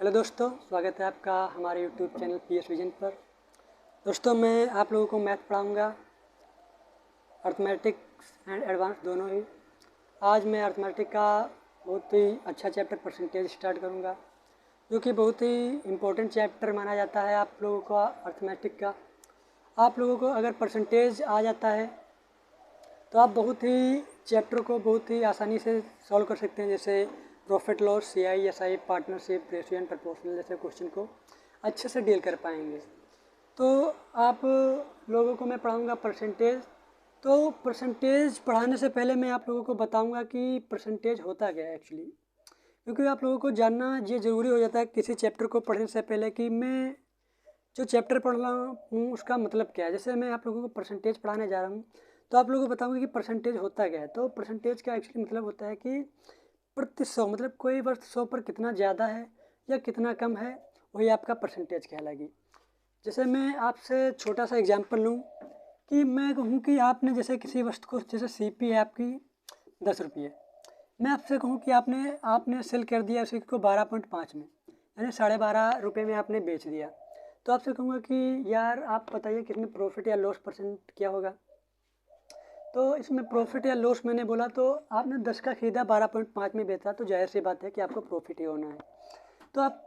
Hello दोस्तों, स्वागत है आपका हमारे यूट्यूब चैनल पीएस विजन पर। दोस्तों, मैं आप लोगों को मैथ पढ़ाऊंगा, अर्थमेटिक्स एंड एडवांस दोनों ही। आज मैं अर्थमेटिक का बहुत ही अच्छा चैप्टर परसेंटेज स्टार्ट करूंगा, जो कि बहुत ही इम्पोर्टेंट चैप्टर माना जाता है आप लोगों का अर्थमेटिक का। आप लोगों को अगर परसेंटेज आ जाता है तो आप बहुत ही चैप्टर को बहुत ही आसानी से सॉल्व कर सकते हैं, जैसे profit loss, CI, SI, partnership, ratio and proportional जैसे क्वेश्चन को अच्छे से डील कर पाएंगे। तो आप लोगों को मैं पढ़ाऊंगा परसेंटेज। तो परसेंटेज पढ़ाने से पहले मैं आप लोगों को बताऊंगा कि परसेंटेज होता क्या है एक्चुअली, क्योंकि आप लोगों को जानना ये ज़रूरी हो जाता है किसी चैप्टर को पढ़ने से पहले कि मैं जो चैप्टर पढ़ रहा हूँ उसका मतलब क्या है। जैसे मैं आप लोगों को परसेंटेज पढ़ाने जा रहा हूँ तो आप लोगों को बताऊंगा कि परसेंटेज होता क्या है। तो परसेंटेज का एक्चुअली मतलब होता है कि प्रति 100, मतलब कोई वस्तु 100 पर कितना ज़्यादा है या कितना कम है, वही आपका परसेंटेज कहलाएगी। जैसे मैं आपसे छोटा सा एग्जांपल लूँ कि मैं कहूँ कि आपने जैसे किसी वस्तु को, जैसे सीपी है आपकी 10 रुपये, मैं आपसे कहूँ कि आपने आपने सेल कर दिया उसी को 12.5 में, यानी 12.5 रुपये में आपने बेच दिया। तो आपसे कहूँगा कि यार आप बताइए कितने प्रॉफिट या लॉस परसेंट क्या होगा। तो इसमें प्रॉफिट या लॉस मैंने बोला, तो आपने 10 का खरीदा, 12.5 में बेचा, तो जाहिर सी बात है कि आपको प्रॉफिट ही होना है। तो आप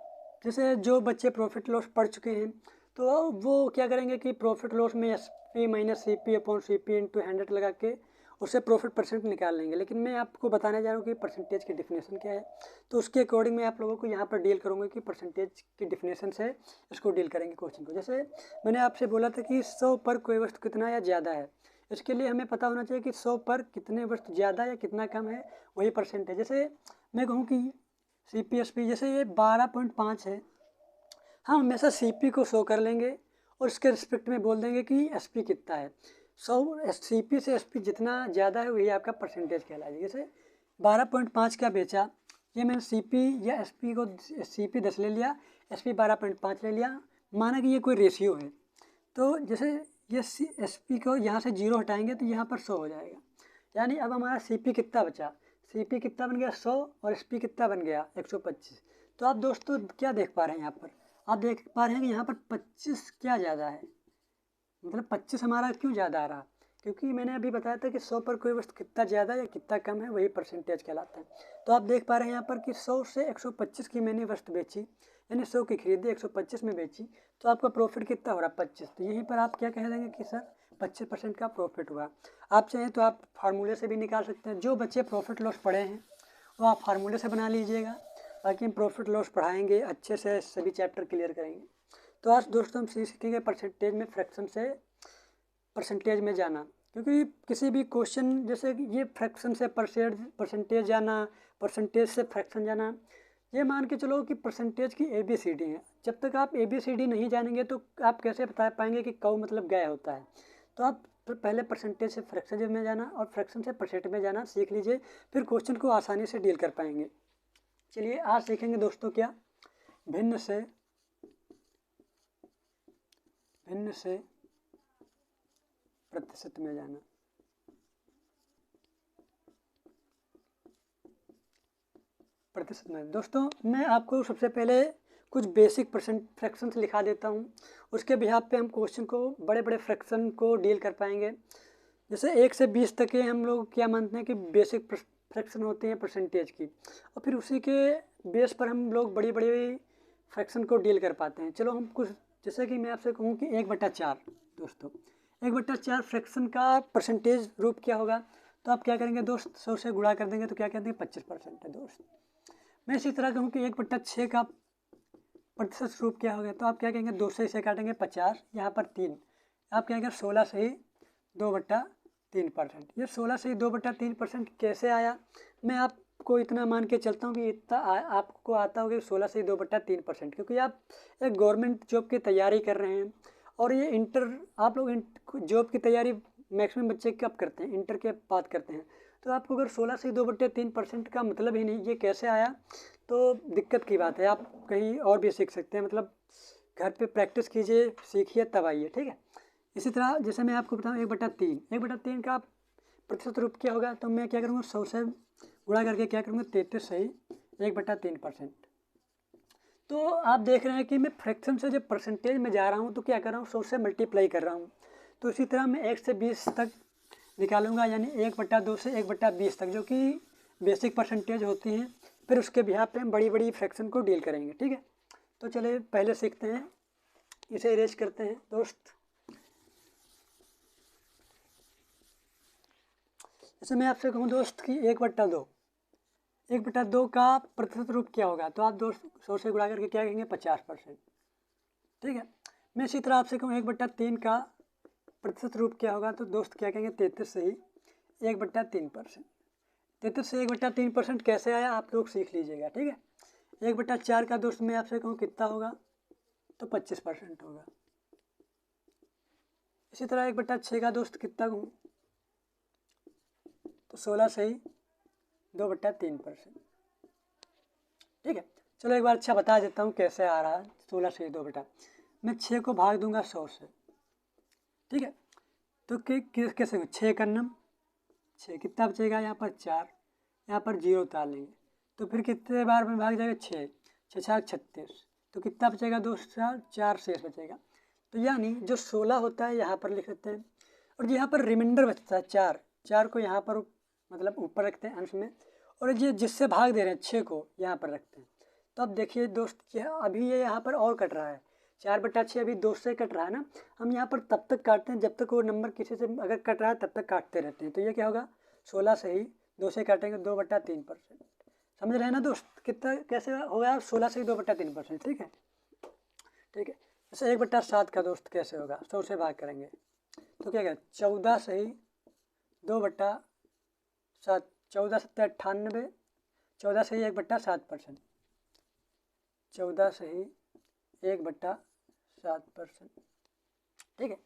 जैसे जो बच्चे प्रॉफिट लॉस पढ़ चुके हैं तो वो क्या करेंगे कि प्रॉफिट लॉस में S P minus C P upon C P into 100 लगा के उससे प्रॉफिट परसेंट निकाल लेंगे। लेकिन मैं आपको बताने जा रहा हूँ कि परसेंटेज की डिफिनेशन क्या है। तो उसके अकॉर्डिंग मैं आप लोगों को यहाँ पर डील करूँगा कि परसेंटेज की डिफिनेशन से इसको डील करेंगे क्वेश्चन को। जैसे मैंने आपसे बोला था कि 100 पर कोई वस्तु कितना या ज़्यादा है, इसके लिए हमें पता होना चाहिए कि 100 पर कितने वस्तु ज़्यादा या कितना कम है, वही परसेंट है। जैसे मैं कहूँ कि सी पी एस पी, जैसे ये 12.5 है, हम हमेशा सी पी को शो कर लेंगे और इसके रिस्पेक्ट में बोल देंगे कि एस पी कितना है। सी पी से एस पी जितना ज़्यादा है वही आपका परसेंटेज कहलाएगा। जैसे 12.5 का बेचा, ये मैंने सी पी या एस पी को, सी पी 10 ले लिया, एस पी 12.5 ले लिया, माना कि ये कोई रेशियो है। तो जैसे ये एस पी को यहाँ से 0 हटाएंगे तो यहाँ पर 100 हो जाएगा। यानी अब हमारा सी पी कितना बचा, सी पी कितना बन गया 100 और एस पी कितना बन गया 125। तो आप दोस्तों क्या देख पा रहे हैं यहाँ पर, आप देख पा रहे हैं कि यहाँ पर 25 क्या ज़्यादा है, मतलब 25 हमारा क्यों ज़्यादा आ रहा, क्योंकि मैंने अभी बताया था कि 100 पर कोई वस्तु कितना ज़्यादा या कितना कम है वही परसेंटेज कहलाता है। तो आप देख पा रहे हैं यहाँ पर कि 100 से 125 की मैंने वस्तु बेची, यानी 100 की खरीदी 125 में बेची, तो आपका प्रॉफिट कितना हो रहा 25। तो यहीं पर आप क्या कह देंगे कि सर 25% का प्रॉफिट हुआ। आप चाहें तो आप फार्मूले से भी निकाल सकते हैं। जो बच्चे प्रॉफिट लॉस पढ़े हैं वो आप फार्मूले से बना लीजिएगा, बाकी हम प्रॉफिट लॉस पढ़ाएंगे, अच्छे से सभी चैप्टर क्लियर करेंगे। तो आज दोस्तों हम सीखेंगे परसेंटेज में, फ्रैक्शन से परसेंटेज में जाना। क्योंकि किसी भी क्वेश्चन, जैसे कि ये फ्रैक्शन से परसेंटेज जाना, परसेंटेज से फ्रैक्शन जाना, ये मान के चलो कि परसेंटेज की ABCD है। जब तक आप ABCD नहीं जानेंगे तो आप कैसे बता पाएंगे कि कौ मतलब गया होता है। तो आप पहले परसेंटेज से फ्रैक्शन में जाना और फ्रैक्शन से परसेंट में जाना सीख लीजिए, फिर क्वेश्चन को आसानी से डील कर पाएंगे। चलिए आज सीखेंगे दोस्तों क्या, भिन्न से प्रतिशत में जाना। प्रतिशत में दोस्तों मैं आपको सबसे पहले कुछ बेसिक फ्रैक्शंस लिखा देता हूँ, उसके बिहाफ पे हम क्वेश्चन को, बड़े बड़े फ्रैक्शन को डील कर पाएंगे। जैसे 1 से 20 तक के हम लोग क्या मानते हैं कि बेसिक फ्रैक्शन होते हैं परसेंटेज की, और फिर उसी के बेस पर हम लोग बड़ी बड़ी फ्रैक्शन को डील कर पाते हैं। चलो हम कुछ, जैसे कि मैं आपसे कहूँ कि 1/4 दोस्तों, 1/4 फ्रैक्शन का परसेंटेज रूप क्या होगा। तो आप क्या करेंगे दोस्त, 100 से गुणा कर देंगे तो क्या कहते हैं 25% है दोस्त। मैं इसी तरह कहूँ कि 1/6 का प्रतिशत रूप क्या होगा, तो आप क्या कहेंगे 2 से इसे काटेंगे 50, यहाँ पर 3, आप कहेंगे 16 से ही 2/3%। ये 16 से ही 2/3% कैसे आया, मैं आपको इतना मान के चलता हूँ कि इतना आपको आता होगा 16 से ही 2/3%, क्योंकि आप एक गवर्नमेंट जॉब की तैयारी कर रहे हैं और ये आप लोग जॉब की तैयारी मैक्सिमम बच्चे कब करते हैं, इंटर के बाद करते हैं। तो आपको अगर 16 से 2/3% का मतलब ही नहीं ये कैसे आया, तो दिक्कत की बात है। आप कहीं और भी सीख सकते हैं, मतलब घर पे प्रैक्टिस कीजिए, सीखिए तब आइए, ठीक है। इसी तरह जैसे मैं आपको बताऊँ 1/3 का प्रतिशत रूप क्या होगा, तो मैं क्या करूँगा 100 से गुणा करके क्या करूँगा 33 से ही 1/3%। तो आप देख रहे हैं कि मैं फ्रैक्शन से जब परसेंटेज में जा रहा हूँ तो क्या कर रहा हूँ, 100 से मल्टीप्लाई कर रहा हूँ। तो इसी तरह मैं 1 से 20 तक निकालूंगा, यानी 1/2 से 1/20 तक, जो कि बेसिक परसेंटेज होती हैं। फिर उसके बिहाफ पे हम बड़ी बड़ी फ्रैक्शन को डील करेंगे, ठीक है। तो चलिए पहले सीखते हैं, इसे इरेज करते हैं दोस्त। जैसे मैं आपसे कहूँ दोस्त कि 1/2 का प्रतिशत रूप क्या होगा, तो आप दोस्त 100 से गुणा करके क्या कहेंगे, 50%, ठीक है। मैं इसी तरह आपसे कहूँ 1/3 का प्रतिशत रूप क्या होगा, तो दोस्त क्या कहेंगे, 33 से ही 1/3%। 33 से 1/3% कैसे आया आप लोग सीख लीजिएगा, ठीक है। 1/4 का दोस्त मैं आपसे कहूँ कितना होगा, तो 25% होगा। इसी तरह 1/6 का दोस्त कितना कहूँ, तो 16 से ही 2/3%, ठीक है। चलो एक बार अच्छा बता देता हूँ कैसे आ रहा है। 16 से 2 मैं 6 को भाग दूंगा 100 से, ठीक है। तो कैसे 6 का नम 6 कितना बचेगा, यहाँ पर 4, यहाँ पर 0 उतार लेंगे, तो फिर कितने बार में भाग जाएगा, 6 6 36, तो कितना बचेगा दोस्त, 4 शेष बचेगा। तो यानी जो 16 होता है यहाँ पर लिख लेते हैं, और यहाँ पर रिमाइंडर बचता है 4, 4 को यहाँ पर मतलब ऊपर रखते हैं अंश में, और ये जिससे भाग दे रहे हैं 6 को यहाँ पर रखते हैं। तो अब देखिए दोस्त, यह अभी ये यहाँ पर और कट रहा है, 4/6 अभी 2 से कट रहा है ना। हम यहाँ पर तब तक काटते हैं जब तक वो नंबर किसी से अगर कट रहा है, तब तक काटते रहते हैं। तो ये क्या होगा, 16 से ही 2 से काटेंगे 2/3%। समझ रहे हैं ना दोस्त, कितना कैसे होगा, 16 से ही 2/3%, ठीक है, ठीक है। जैसे 1/7 का दोस्त कैसे होगा, 100 से भाग करेंगे तो क्या क्या, 14 से ही 2/7, 14 7 98, 14 से ही 1/7%, 14 से ही 1/7%, ठीक है।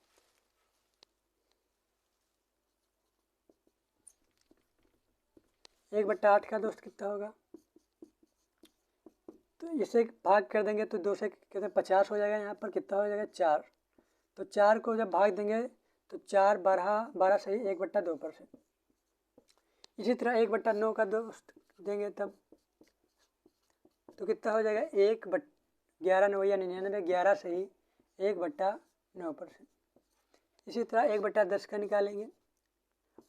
एक 1/8 का दोस्त कितना होगा, तो इसे भाग कर देंगे तो 2 से कहते हैं 50 हो जाएगा, यहाँ पर कितना हो जाएगा, 4। तो 4 को जब भाग देंगे तो 4 12 से ही 1/2%। इसी तरह 1/9 का दोस्त देंगे तब तो कितना हो जाएगा, 1/11 9 या 99, 11 से ही 1/9%। इसी तरह 1/10 का निकालेंगे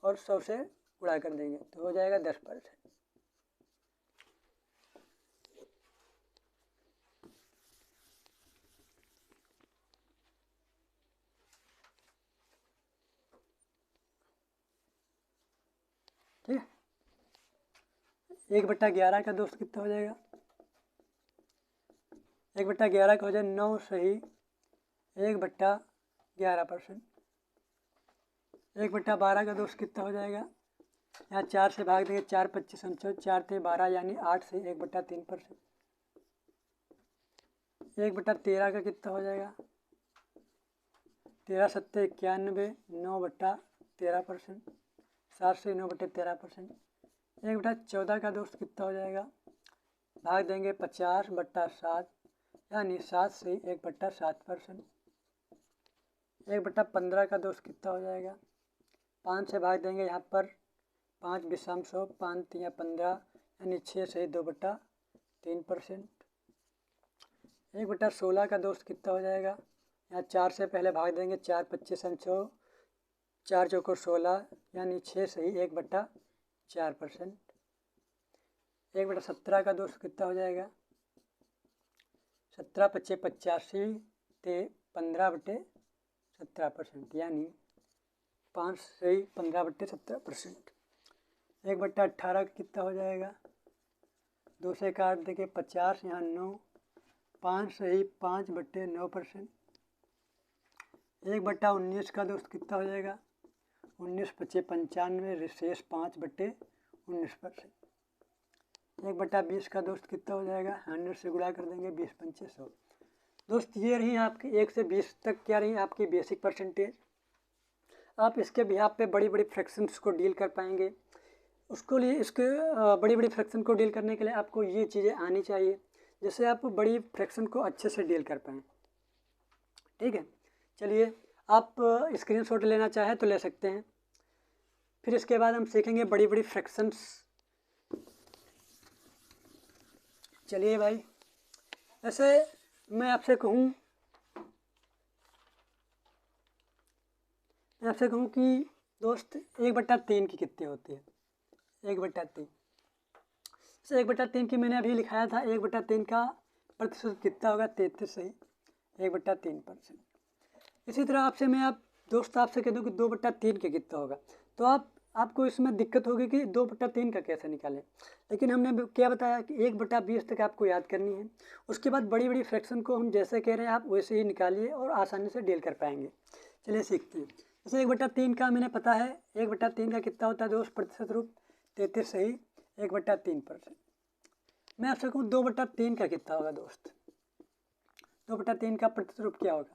और 100 से गुणा कर देंगे तो हो जाएगा 10%। ठीक है। 1/11 का दोस्त कितना हो जाएगा, 1/11 का हो जाए 9 से ही 1/11%। 1/12 का दोस्त कितना हो जाएगा, यहाँ 4 से भाग देंगे, 4 25 4 थे 12, यानी 8 से 1/3%। 1/13 का कितना हो जाएगा, 13 7 91, 9/13%, 7 से 9/13%। 1/14 का दोस्त कितना हो जाएगा, भाग देंगे 50/7, यानी 7 से 1/7%। 1/15 का दोस्त कितना हो जाएगा, 5 से भाग देंगे, यहाँ पर 5 विषम 100, 5 3 15, यानी 6 से 2/3%। 1/16 का दोस्त कितना हो जाएगा, यहाँ 4 से पहले भाग देंगे, 4 25 100, 4 चौको 16, यानी 6 से ही 1/4%। 1/17 का दोस्त कितना हो जाएगा, 17 25 85 ते 15/17%, यानी 5 से ही 15/17%। 1/18 कितना हो जाएगा, 2 से काट देंगे 50, यहाँ 9, 5 से ही 5/9%। 1/19 का दोस्त कितना हो जाएगा, 19 25 95, शेष 5/19%। 1/20 का दोस्त कितना हो जाएगा, 100 से गुणा कर देंगे, 20 पंचे 100। दोस्त ये रही आपकी 1 से 20 तक क्या रही आपकी बेसिक परसेंटेज। आप इसके बिहाफ पे बड़ी बड़ी फ्रैक्शंस को डील कर पाएंगे। उसको लिए इसके बड़ी बड़ी फ्रैक्शन को डील करने के लिए आपको ये चीज़ें आनी चाहिए, जिससे आप बड़ी फ्रैक्शन को अच्छे से डील कर पाएँ, ठीक है। चलिए आप स्क्रीनशॉट लेना चाहें तो ले सकते हैं। फिर इसके बाद हम सीखेंगे बड़ी बड़ी फ्रैक्शंस। चलिए भाई जैसे मैं आपसे कहूँ कि दोस्त 1/3 की कितनी होती है? 1/3 से 1/3 की मैंने अभी लिखाया था, 1/3 का प्रतिशत कितना होगा? 33 सही, 1/3%। इसी तरह आपसे कह दूँ कि 2/3 का कितना होगा, तो आपको इसमें दिक्कत होगी कि 2/3 का कैसे निकालें। लेकिन हमने क्या बताया कि 1/20 तक आपको याद करनी है। उसके बाद बड़ी बड़ी फ्रैक्शन को हम जैसे कह रहे हैं आप वैसे ही निकालिए और आसानी से डील कर पाएंगे। चलिए सीखते हैं। जैसे 1/3 का मैंने पता है, 1/3 का कितना होता है दोस्त? प्रतिशत रूप 33 सही, 1/3%। मैं आपसे कहूँ 2/3 का कितना होगा दोस्त? 2/3 का प्रतिशत रूप क्या होगा?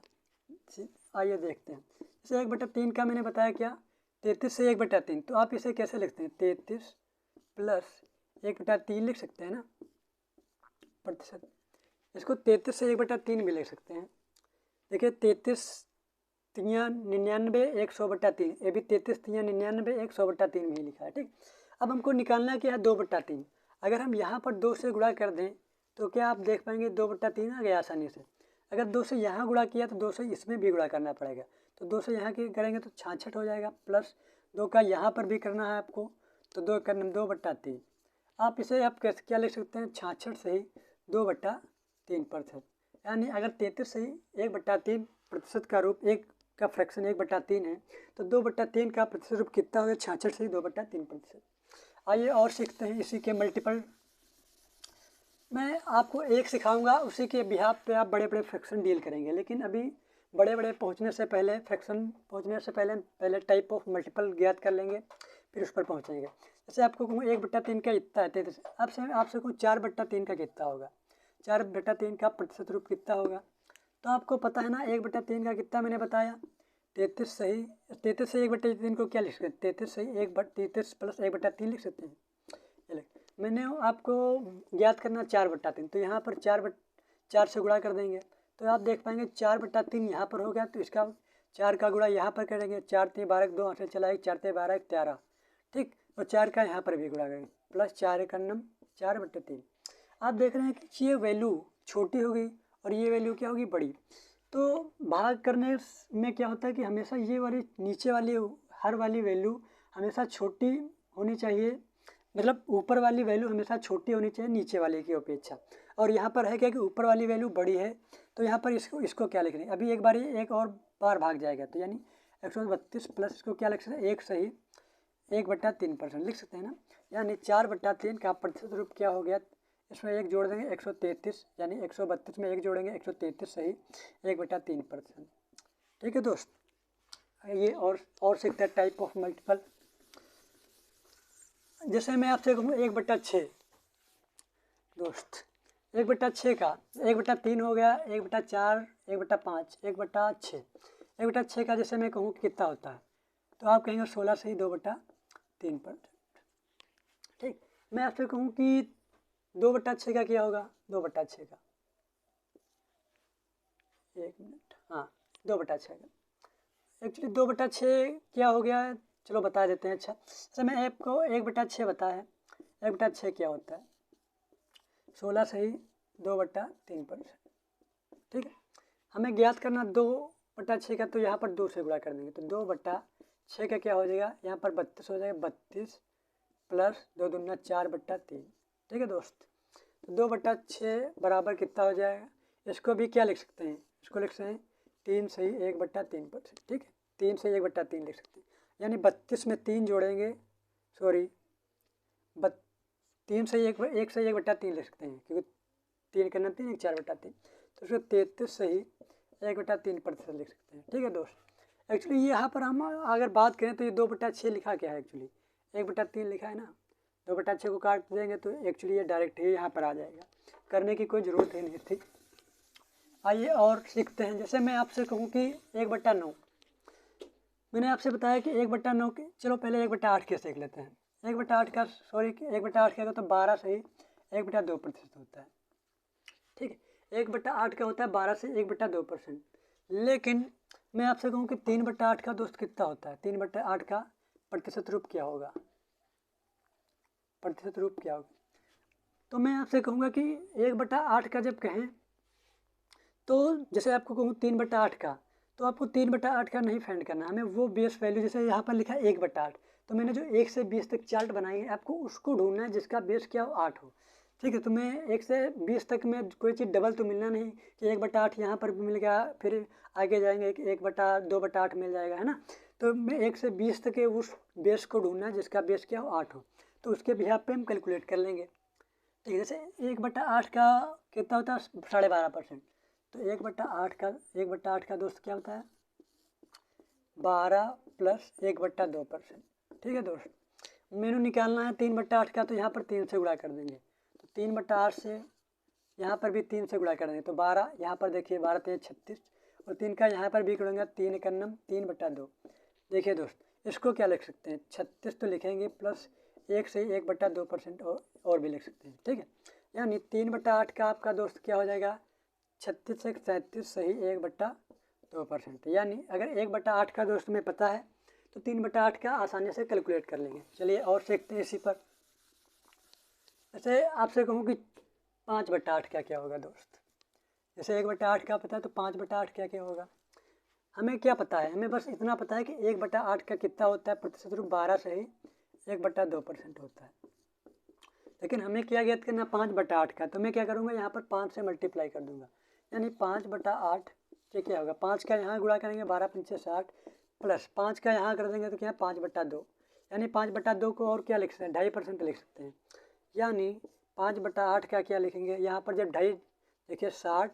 आइए देखते हैं। जैसे 1/3 का मैंने बताया क्या? 33 से 1/3, तो आप इसे कैसे लिखते हैं? 33 प्लस 1/3 लिख सकते हैं ना प्रतिशत। इसको 33 से 1/3 भी लिख सकते हैं। देखिए 33 तियाँ 99, 100/3, ये भी 33 तियाँ 99, 100/3 में ही लिखा है। ठीक, अब हमको निकालना क्या है? 2/3। अगर हम यहाँ पर 2 से गुणा कर दें तो क्या आप देख पाएंगे 2/3 आ गया आसानी से। अगर 2 से यहाँ गुणा किया तो 2 से इसमें भी गुणा करना पड़ेगा, तो 2 से यहाँ की करेंगे तो 66 हो जाएगा, प्लस 2 का यहाँ पर भी करना है आपको, तो 2 करना 2/3। आप इसे आप कैसे क्या लिख सकते हैं? 66 से ही 2/3%। यानी अगर 33 से ही 1/3 प्रतिशत का रूप एक का फ्रैक्शन 1/3 है, तो 2/3 का प्रतिशत रूप कितना होगा? 66 से 2/3%। आइए और सीखते हैं इसी के मल्टीपल। मैं आपको एक सिखाऊंगा, उसी के बिहाफ पे आप बड़े बड़े फ्रैक्शन डील करेंगे। लेकिन अभी बड़े बड़े पहुंचने से पहले, फ्रैक्शन पहुंचने से पहले टाइप ऑफ मल्टीपल ज्ञात कर लेंगे, फिर उस पर पहुंचेंगे। जैसे आपको कहूँ 1/3 का इतना है 33, आपसे कहूँ 4/3 का कितना होगा? 4/3 का प्रतिशत रूप कितना होगा? तो आपको पता है ना 1/3 का कितना मैंने बताया? 33 सही। 33 से 1/3 को क्या लिख सकते हैं? 33 सही 33 प्लस 1/3 लिख सकते हैं। मैंने आपको ज्ञात करना 4/3, तो यहाँ पर 4 से गुणा कर देंगे तो आप देख पाएंगे 4/3 यहाँ पर हो गया, तो इसका 4 का गुणा यहाँ पर करेंगे, 4 3 12 2 8 से चला 1, 4 3 12 13। ठीक, और 4 का यहाँ पर भी गुणा करेंगे, प्लस 4 1 9 4/3। आप देख रहे हैं कि ये वैल्यू छोटी होगी और ये वैल्यू क्या होगी? बड़ी। तो भाग करने में क्या होता है कि हमेशा ये वाली नीचे वाली हर वाली वैल्यू हमेशा छोटी होनी चाहिए, मतलब ऊपर वाली वैल्यू हमेशा छोटी होनी चाहिए नीचे वाले की अपेक्षा। और यहाँ पर है क्या कि ऊपर वाली वैल्यू बड़ी है, तो यहाँ पर इसको क्या लिख रहे हैं? अभी एक बार एक और बार भाग जाएगा, तो यानी 132 प्लस इसको क्या लिख सकते हैं? 1 सही 1/3% लिख सकते हैं ना। यानी 4/3 का प्रतिशत रूप क्या हो गया? इसमें एक जोड़ देंगे 133, यानी 132 में एक जोड़ेंगे 133 सही 1/3%। ठीक है दोस्त, ये और सीखते हैं टाइप ऑफ मल्टीपल। जैसे मैं आपसे कहूँ 1/6 दोस्त, 1/6 का 1/3 हो गया, 1/4, 1/5, 1/6। 1/6 का जैसे मैं कहूँ कितना होता है, तो आप कहेंगे 16 से ही 2/3%। ठीक, मैं आपसे कहूँ कि 2/6 का क्या होगा? 2/6 का 1 मिनट, हाँ 2/6 का एक्चुअली 2/6 क्या हो गया है, चलो बता देते हैं। अच्छा, जैसे मैं आपको 1/6 बताया, 1/6 क्या होता है? 16 से ही 2/3%। ठीक है, हमें ज्ञात करना 2/6 का, तो यहाँ पर 2 से गुणा कर देंगे, तो 2/6 का क्या हो जाएगा? यहाँ पर 32 हो जाएगा, 32 प्लस 2 दूना 4/3। ठीक है दोस्त, तो 2/6 बराबर कितना हो जाएगा? इसको भी क्या लिख सकते हैं? इसको लिख सकते हैं 3 सही 1/3%। ठीक है, 3 से 1/3 लिख सकते हैं, यानी 32 में 3 जोड़ेंगे, सॉरी 3 से 1 से 1/3 लिख सकते हैं, क्योंकि 3 करना 3 1 4/3, तो उसको 33 से ही 1/3% लिख सकते हैं। ठीक है दोस्त, एक्चुअली यहाँ पर हम अगर बात करें तो ये 2/6 लिखा क्या है? एक्चुअली 1/3 लिखा है ना, 2/6 को काट देंगे तो एक्चुअली ये डायरेक्ट ही यहाँ पर आ जाएगा, करने की कोई ज़रूरत ही नहीं। ठीक, आइए और सीखते हैं। जैसे मैं आपसे कहूँ कि 1/9, मैंने आपसे बताया कि 1/9 के, चलो पहले 1/8 के सीख लेते हैं। 1/8 का, सॉरी 1/8 का तो 12 से ही 1/2% होता है। ठीक है, 1/8 का होता है 12 से 1/2%। लेकिन मैं आपसे कहूँ कि 3/8 का दोस्त कितना होता है? 3/8 का प्रतिशत रूप क्या होगा? प्रतिशत रूप क्या होगा? तो मैं आपसे कहूँगा कि 1/8 का जब कहें तो जैसे आपको कहूँ 3/8 का, तो आपको 3/8 का नहीं फाइंड करना, हमें वो बेस वैल्यू, जैसे यहाँ पर लिखा है 1/8, तो मैंने जो 1 से 20 तक चार्ट बनाई है आपको उसको ढूंढना है जिसका बेस क्या हो 8 हो। ठीक है, तो मैं 1 से 20 तक में कोई चीज़ डबल तो मिलना नहीं कि 1/8 यहाँ पर भी मिल गया, फिर आगे जाएंगे 1/2/8 मिल जाएगा, है ना। तो मैं 1 से 20 तक के उस बेस को ढूंढना है जिसका बेस क्या हो 8 हो, तो उसके बिहाफ पे हम कैलकुलेट कर लेंगे। ठीक है, जैसे 1/8 का कितना होता है 12.5%, तो 1/8 का दोस्त क्या होता है 12 प्लस 1/2%। ठीक है दोस्त, मेनू निकालना है 3/8 का, तो यहाँ पर 3 से गुणा कर देंगे, तो 3/8 से यहाँ पर भी 3 से गुणा कर देंगे, तो 12, यहाँ पर देखिए 12 3 36, और 3 का यहाँ पर भी करूँगा 3 1 9 3/2। देखिए दोस्त, इसको क्या लिख सकते हैं 36 तो लिखेंगे, प्लस 1 से 1/2% और भी लिख सकते हैं। ठीक है, यानी 3/8 का आपका दोस्त क्या हो जाएगा 36 से 37 सही 1/2%। यानी अगर 1/8 का दोस्त में पता है तो 3/8 का आसानी से कैलकुलेट कर लेंगे। चलिए और सीखते हैं इसी पर। जैसे आपसे कहूँ कि 5/8 क्या होगा दोस्त, जैसे 1/8 का पता है तो 5/8 क्या होगा। हमें क्या पता है, हमें बस इतना पता है कि 1/8 का कितना होता है प्रतिशत रूप 12 से ही 1/2% होता है। लेकिन हमें क्या ज्ञात करना 5/8 का, तो मैं क्या करूँगा यहाँ पर 5 से मल्टीप्लाई कर दूंगा, यानी 5/8 से क्या होगा 5 का यहाँ गुणा करेंगे 12 पंचे 60, प्लस 5 का यहाँ कर देंगे तो क्या 5/2, यानी 5/2 को और क्या लिख सकते हैं 2.5% लिख सकते हैं। यानी 5/8 का क्या लिखेंगे यहाँ पर जब 2.5 देखिए 60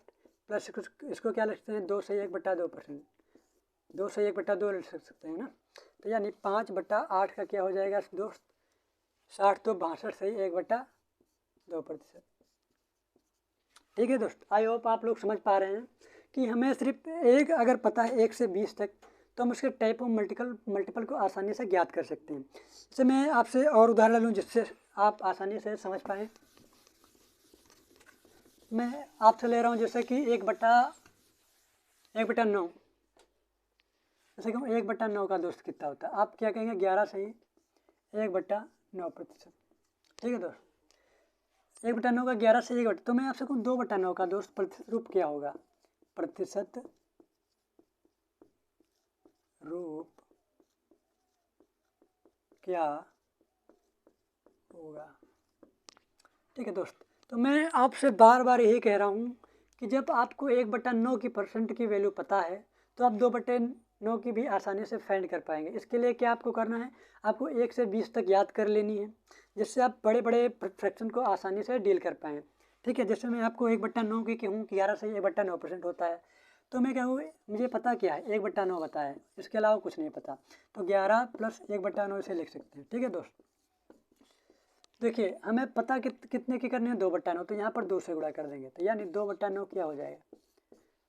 प्लस इसको क्या लिख सकते हैं 2 से 1/2%, 2 से 1/2 लिख सकते हैं ना। तो यानी 5/8 का क्या हो जाएगा दोस्त 60 तो 62 से 1/2%। ठीक है दोस्त, आई होप आप लोग समझ पा रहे हैं कि हमें सिर्फ एक अगर पता है 1 से 20 तक, तो हम उसके टाइप ऑफ मल्टीपल को आसानी से ज्ञात कर सकते हैं। जैसे मैं आपसे और उदाहरण लूँ जिससे आप आसानी से समझ पाएँ। मैं आपसे ले रहा हूँ जैसे कि 1/9, जैसे कि 1/9 का दोस्त कितना होता है, आप क्या कहेंगे 11 सही 1/9%। ठीक है दोस्त, 1/9 का 11 से 1, तो मैं आपसे कहूँ 2/9 का दोस्त प्रतिशत रूप क्या होगा, प्रतिशत रूप क्या होगा। ठीक है दोस्त, तो मैं आपसे बार बार यही कह रहा हूँ कि जब आपको 1/9 की परसेंट की वैल्यू पता है तो आप 2/9 की भी आसानी से फाइंड कर पाएंगे। इसके लिए क्या आपको करना है, आपको 1 से 20 तक याद कर लेनी है, जिससे आप बड़े बड़े फ्रैक्शन को आसानी से डील कर पाएँ। ठीक है, जैसे मैं आपको 1/9 की कहूँ कि 11 से 1/9% होता है, तो मैं कहूँ मुझे पता क्या है 1/9 पता है, इसके अलावा कुछ नहीं पता, तो 11 प्लस 1/9 से लिख सकते हैं। ठीक है दोस्त, देखिए हमें पता कितने की करनी है 2/9, तो यहाँ पर 2 से गुणा कर देंगे, तो यानी 2/9 क्या हो जाएगा,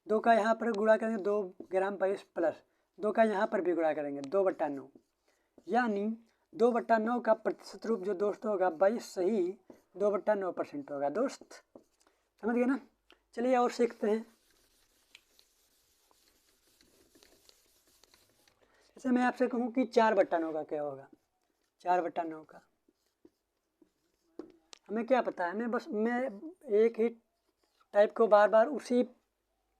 2 का यहाँ पर गुणा करेंगे 2 ग्राम 22 प्लस 2 का यहाँ पर भी गुणा करेंगे 2/9, यानी 2/9 का प्रतिशत रूप जो दोस्त होगा 22 सही 2/9% होगा। दोस्त समझ गए ना। चलिए और सीखते हैं। जैसे मैं आपसे कहूँ कि 4/9 का क्या होगा, 4/9 का हमें क्या पता है, मैं एक ही टाइप को बार बार उसी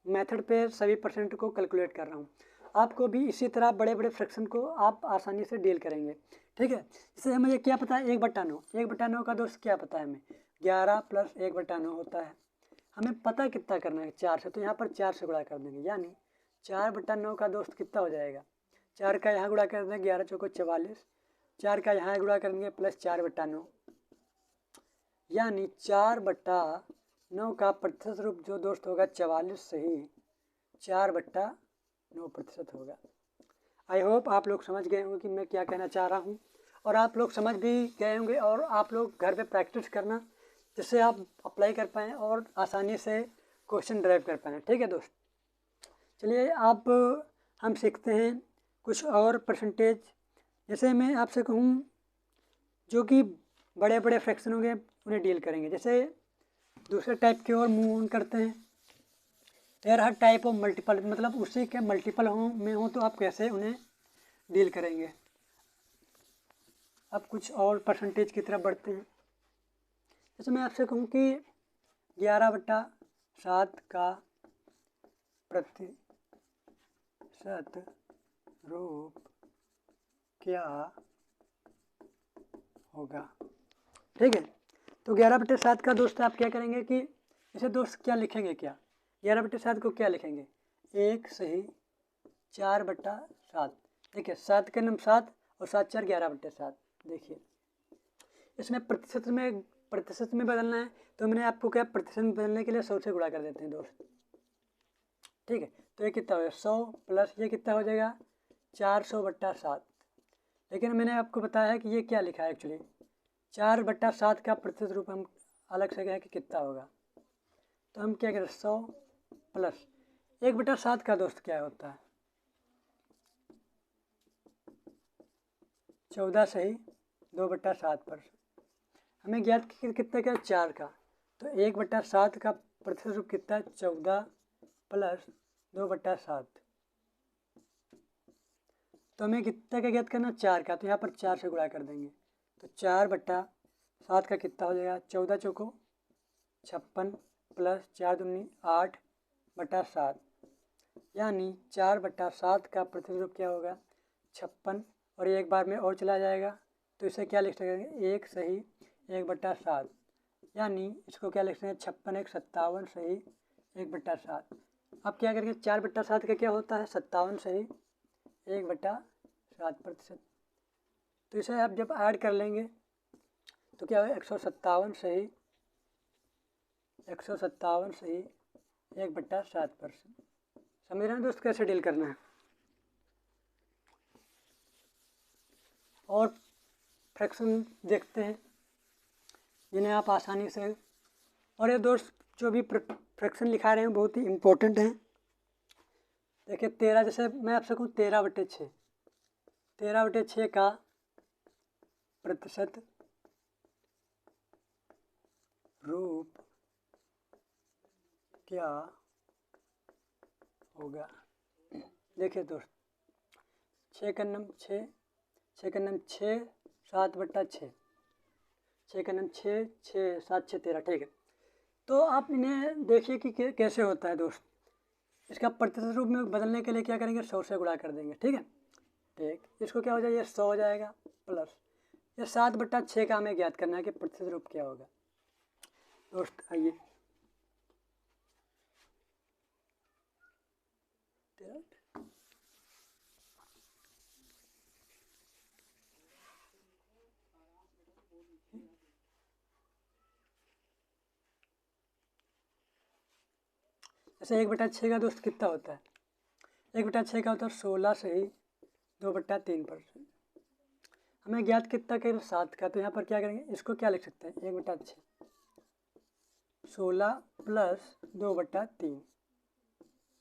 मेथड पे सभी परसेंट को कैलकुलेट कर रहा हूँ। आपको भी इसी तरह बड़े बड़े फ्रैक्शन को आप आसानी से डील करेंगे। ठीक है, जैसे हमें क्या पता है 1/9, 1/9 का दोस्त क्या पता है हमें 11 प्लस 1/9 होता है। हमें पता कितना करना है 4 से, तो यहाँ पर 4 से गुणा कर देंगे, यानी 4/9 का दोस्त कितना हो जाएगा, 4 का यहाँ गुणा कर देंगे 11 चौको 44, 4 का यहाँ गुणा करेंगे प्लस 4/9, यानी 4/9 का प्रतिशत रूप जो दोस्त होगा 44 सही 4/9% होगा। आई होप आप लोग समझ गए होंगे कि मैं क्या कहना चाह रहा हूँ, और आप लोग समझ भी गए होंगे, और आप लोग घर पे प्रैक्टिस करना जिससे आप अप्लाई कर पाएँ और आसानी से क्वेश्चन ड्राइव कर पाएँ। ठीक है दोस्त, चलिए आप हम सीखते हैं कुछ और परसेंटेज। जैसे मैं आपसे कहूँ जो कि बड़े बड़े फ्रैक्शन होंगे उन्हें डील करेंगे, जैसे दूसरे टाइप की ओर मूव ऑन करते हैं। There her type of multiple, मतलब उसी के मल्टीपल हो तो आप कैसे उन्हें डील करेंगे। अब कुछ और परसेंटेज की तरफ बढ़ते हैं। जैसे मैं आपसे कहूँ कि 11/7 का प्रतिशत रूप क्या होगा। ठीक है, तो 11/7 का दोस्त आप क्या करेंगे कि इसे दोस्त क्या लिखेंगे, क्या 11/7 को क्या लिखेंगे, 1 सही 4/7। देखिए 7 का नाम 7 और 7 4 11/7। देखिए इसमें प्रतिशत में बदलना है, तो मैंने आपको क्या प्रतिशत में बदलने के लिए 100 से गुणा कर देते हैं दोस्त। ठीक है, तो ये कितना हो जाएगा 100 प्लस ये कितना हो जाएगा 400/7। लेकिन मैंने आपको बताया है कि ये क्या लिखा है एक्चुअली 4/7 का प्रतिशत रूप हम अलग से कहें कि कितना होगा, तो हम क्या करें 100 प्लस 1/7 का दोस्त क्या होता है 14 सही 2/7 पर हमें ज्ञात कितना क्या 4 का, तो 1/7 का प्रतिशत रूप कितना है 14 प्लस 2/7। तो हमें कितना का ज्ञात करना 4 का, तो यहाँ पर 4 से गुणा कर देंगे, तो 4/7 का कितना हो जाएगा 14 चौको 56 प्लस 4 दूनी 8/7, यानी 4/7 का प्रतिशत रूप क्या होगा 56, और एक बार में और चला जाएगा, तो इसे क्या लिख सकेंगे 1 सही 1/7, यानी इसको क्या लिख सकते हैं 56 1 57 सही 1/7। अब क्या करेंगे 4/7 का क्या होता है 57 सही 1/7 प्रतिशत, तो इसे आप जब ऐड कर लेंगे तो क्या होगा 157 सही 1/7%। समझ रहे हैं दोस्त कैसे डील करना है। और फ्रैक्शन देखते हैं जिन्हें आप आसानी से, और ये दोस्त जो भी फ्रैक्शन लिखा रहे हैं बहुत ही इम्पोर्टेंट हैं। देखिए 13, जैसे मैं आपसे कहूँ 13/6, 13/6 का प्रतिशत रूप क्या होगा। देखिए दोस्त 6 का नम 6 का नम 6 7/6, 6 का नम 6 6 7 6 13। ठीक है, तो आप इन्हें देखिए कि कैसे होता है दोस्त। इसका प्रतिशत रूप में बदलने के लिए क्या करेंगे 100 से गुणा कर देंगे। ठीक है, ठीक, इसको क्या हो जाएगा ये 100 हो जाएगा प्लस ये 7/6 का हमें ज्ञात करना है कि प्रतिशत रूप क्या होगा। दोस्त आइए जैसे 1/6 का दोस्त कितना होता है 1/6 का होता है 16 सही 2/3%। हमें ज्ञात कितना करें 7 का, तो यहाँ पर क्या करेंगे इसको क्या लिख सकते हैं 1/6 16 प्लस 2/3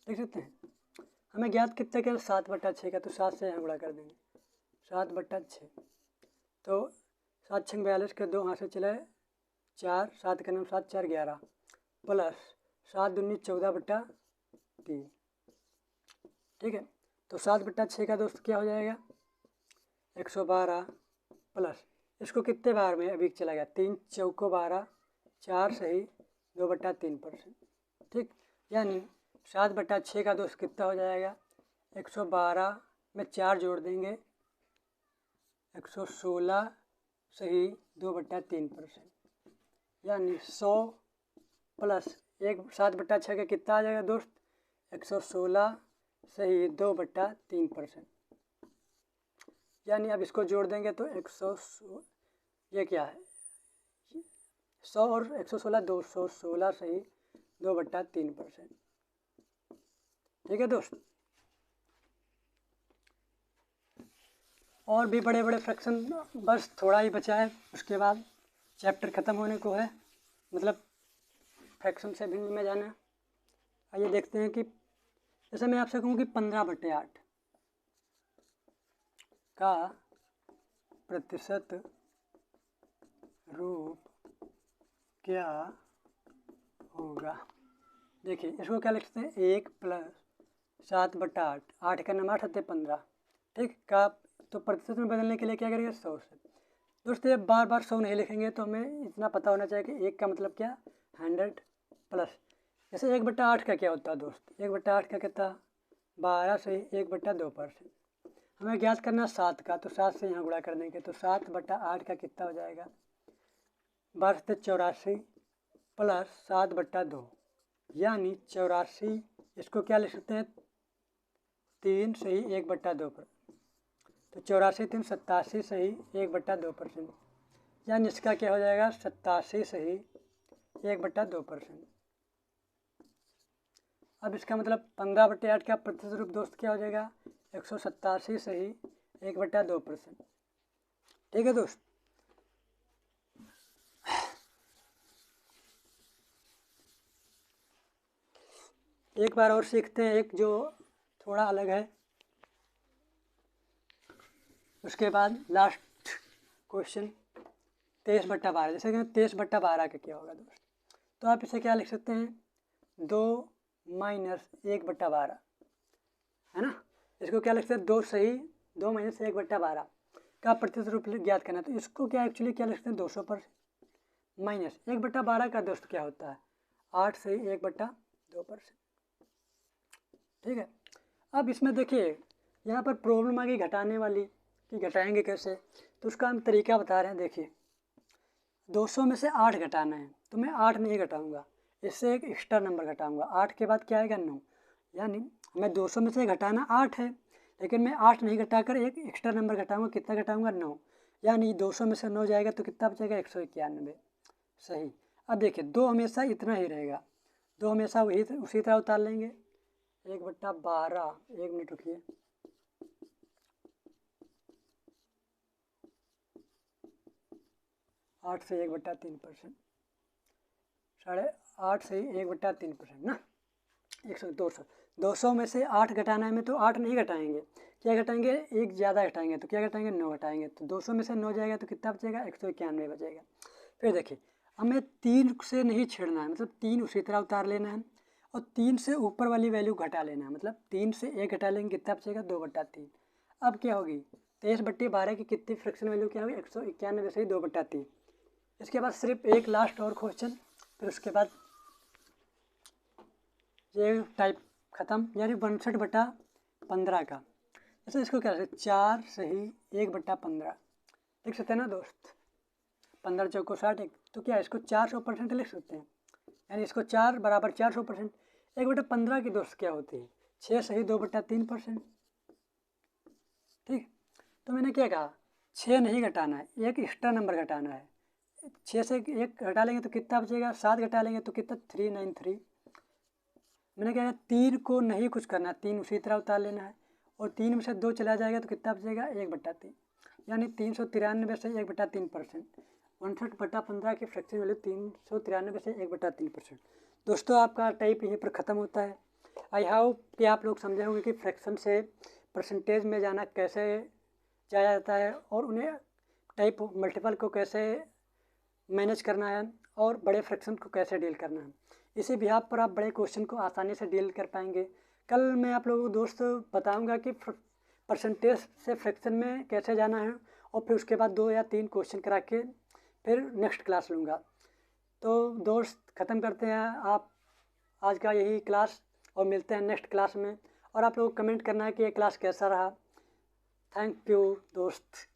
लिख सकते हैं। हमें ज्ञात कितना करें 7/6 का, तो 7 से यहाँ गुणा कर देंगे 7/6, तो 7 6 42 के 2 हाथ से चले 4 7 का नाम 7 4 11 प्लस 7 दूनी 14/3। ठीक है, तो 7/6 का दोस्त क्या हो जाएगा 112 प्लस इसको कितने बार में अभी चला गया 3 चौको 12 4 सही 2/3%। ठीक, यानी 7/6 का दोस्त कितना हो जाएगा 112 में 4 जोड़ देंगे 116 सही 2/3%, यानी 100 प्लस 7/6 का कितना आ जाएगा दोस्त 116 सही 2/3%, यानी अब इसको जोड़ देंगे तो 100 ये क्या है 100 और 116 216 सही 2/3%। ठीक है दोस्त, और भी बड़े बड़े फ्रैक्शन बस थोड़ा ही बचा है, उसके बाद चैप्टर ख़त्म होने को है, मतलब फ्रैक्शन से भिन्न में जाना। आइए देखते हैं कि जैसे मैं आपसे कहूँ कि 15/8 का प्रतिशत रूप क्या होगा। देखिए इसको क्या लिखते हैं 1 प्लस 7/8, 8 का नाम 8 होते 15। ठीक का, तो प्रतिशत में बदलने के लिए क्या करेंगे 100 से। दोस्तों ये बार बार 100 नहीं लिखेंगे, तो हमें इतना पता होना चाहिए कि 1 का मतलब क्या 100 प्लस जैसे 1/8 का क्या होता है दोस्त, 1/8 का कितना, 12 से 1/2%। हमें ज्ञात करना 7 का, तो 7 से यहाँ गुणा कर देंगे तो 7/8 का कितना हो जाएगा, 12×84 प्लस 7/2, यानी 84। इसको क्या लिख सकते हैं, 3 सही 1/2 पर, तो 84 3 87 सही 1/2%, यानी इसका क्या हो जाएगा, 87 सही 1/2%। अब इसका मतलब 15/8 का प्रतिशत रूप दोस्त क्या हो जाएगा, 187 सही 1/2%। ठीक है दोस्त। एक बार और सीखते हैं, एक जो थोड़ा अलग है, उसके बाद लास्ट क्वेश्चन 23/12। जैसे कि 23/12 का क्या होगा दोस्त, तो आप इसे क्या लिख सकते हैं, 2 माइनस 1/12, है ना। इसको क्या लिख सकते हैं, 2 सही 2 माइनस 1/12 का प्रतिशत रूप ज्ञात करना। तो इसको क्या एक्चुअली क्या लिख सकते हैं, 200% माइनस 1/12 का दोस्त क्या होता है, 8 सही 1/2%। ठीक है। अब इसमें देखिए यहाँ पर प्रॉब्लम आ गई घटाने वाली कि घटाएंगे कैसे, तो उसका हम तरीका बता रहे हैं। देखिए 200 में से 8 घटाना है, तो मैं 8 नहीं घटाऊंगा, इससे एक एक्स्ट्रा नंबर घटाऊंगा। 8 के बाद क्या आएगा, 9, यानी मैं 200 में से घटाना 8 है, लेकिन मैं 8 नहीं घटाकर एक एक्स्ट्रा नंबर घटाऊंगा। कितना घटाऊंगा, 9, यानी 200 में से 9 जाएगा तो कितना बचेगा, 191 सही। अब देखिए 2 हमेशा इतना ही रहेगा, 2 हमेशा वही उसी तरह उतार लेंगे, 1/12। 1 मिनट रुकिए, 8 से 1/3%, 8.5 से 1/3% ना, 200। 200 में से 8 घटाना है, में तो 8 नहीं घटाएंगे, क्या घटाएंगे, एक ज़्यादा घटाएंगे, तो क्या घटाएंगे, 9 घटाएंगे। तो 200 में से 9 जाएगा तो कितना बचेगा, 191 बचेगा। फिर देखिए हमें 3 से नहीं छेड़ना है, मतलब 3 उसी तरह उतार लेना है, और 3 से ऊपर वाली वैल्यू घटा लेना है, मतलब 3 से 1 घटा लेंगे, कितना बचेगा, 2/3। अब क्या होगी, 23/12 की कितनी फ्रैक्शन वैल्यू क्या होगी, 191 से ही 2/3। इसके बाद सिर्फ एक लास्ट और क्वेश्चन, फिर उसके बाद ये टाइप ख़त्म, यानी 62/15 का। जैसे इसको क्या, 4 सही 1/15 लिख सकते हैं ना दोस्त, 15 चौको 60, तो क्या इसको 400% लिख सकते हैं, यानी इसको 4 बराबर 400%। 1/15 की दोस्त क्या होती है, 6 सही 2/3%। ठीक, तो मैंने क्या कहा, 6 नहीं घटाना है, एक एक्स्ट्रा नंबर घटाना है। 6 से 1 घटा लेंगे तो कितना बचेगा, 7 घटा लेंगे तो कितना, 393। मैंने क्या, 3 को नहीं कुछ करना, 3 उसी तरह उतार लेना है, और 3 में से 2 चला जाएगा तो कितना बचेगा, 1/3, यानी 393 से 1/3%। 62/15 की फ्रैक्शन वैल्यू 393 से 1/3%। दोस्तों आपका टाइप यहीं पर ख़त्म होता है। आई होप कि आप लोग समझे होंगे कि फ्रैक्शन से परसेंटेज में जाना कैसे जाया जाता है, और उन्हें टाइप मल्टीपल को कैसे मैनेज करना है, और बड़े फ्रैक्शन को कैसे डील करना है। इसी बिहाफ पर आप बड़े क्वेश्चन को आसानी से डील कर पाएंगे। कल मैं आप लोगों को दोस्त बताऊंगा कि परसेंटेज से फ्रैक्शन में कैसे जाना है, और फिर उसके बाद 2 या 3 क्वेश्चन करा के फिर नेक्स्ट क्लास लूँगा। तो दोस्त ख़त्म करते हैं आप आज का यही क्लास, और मिलते हैं नेक्स्ट क्लास में। और आप लोग कमेंट करना है कि ये क्लास कैसा रहा। थैंक यू दोस्त।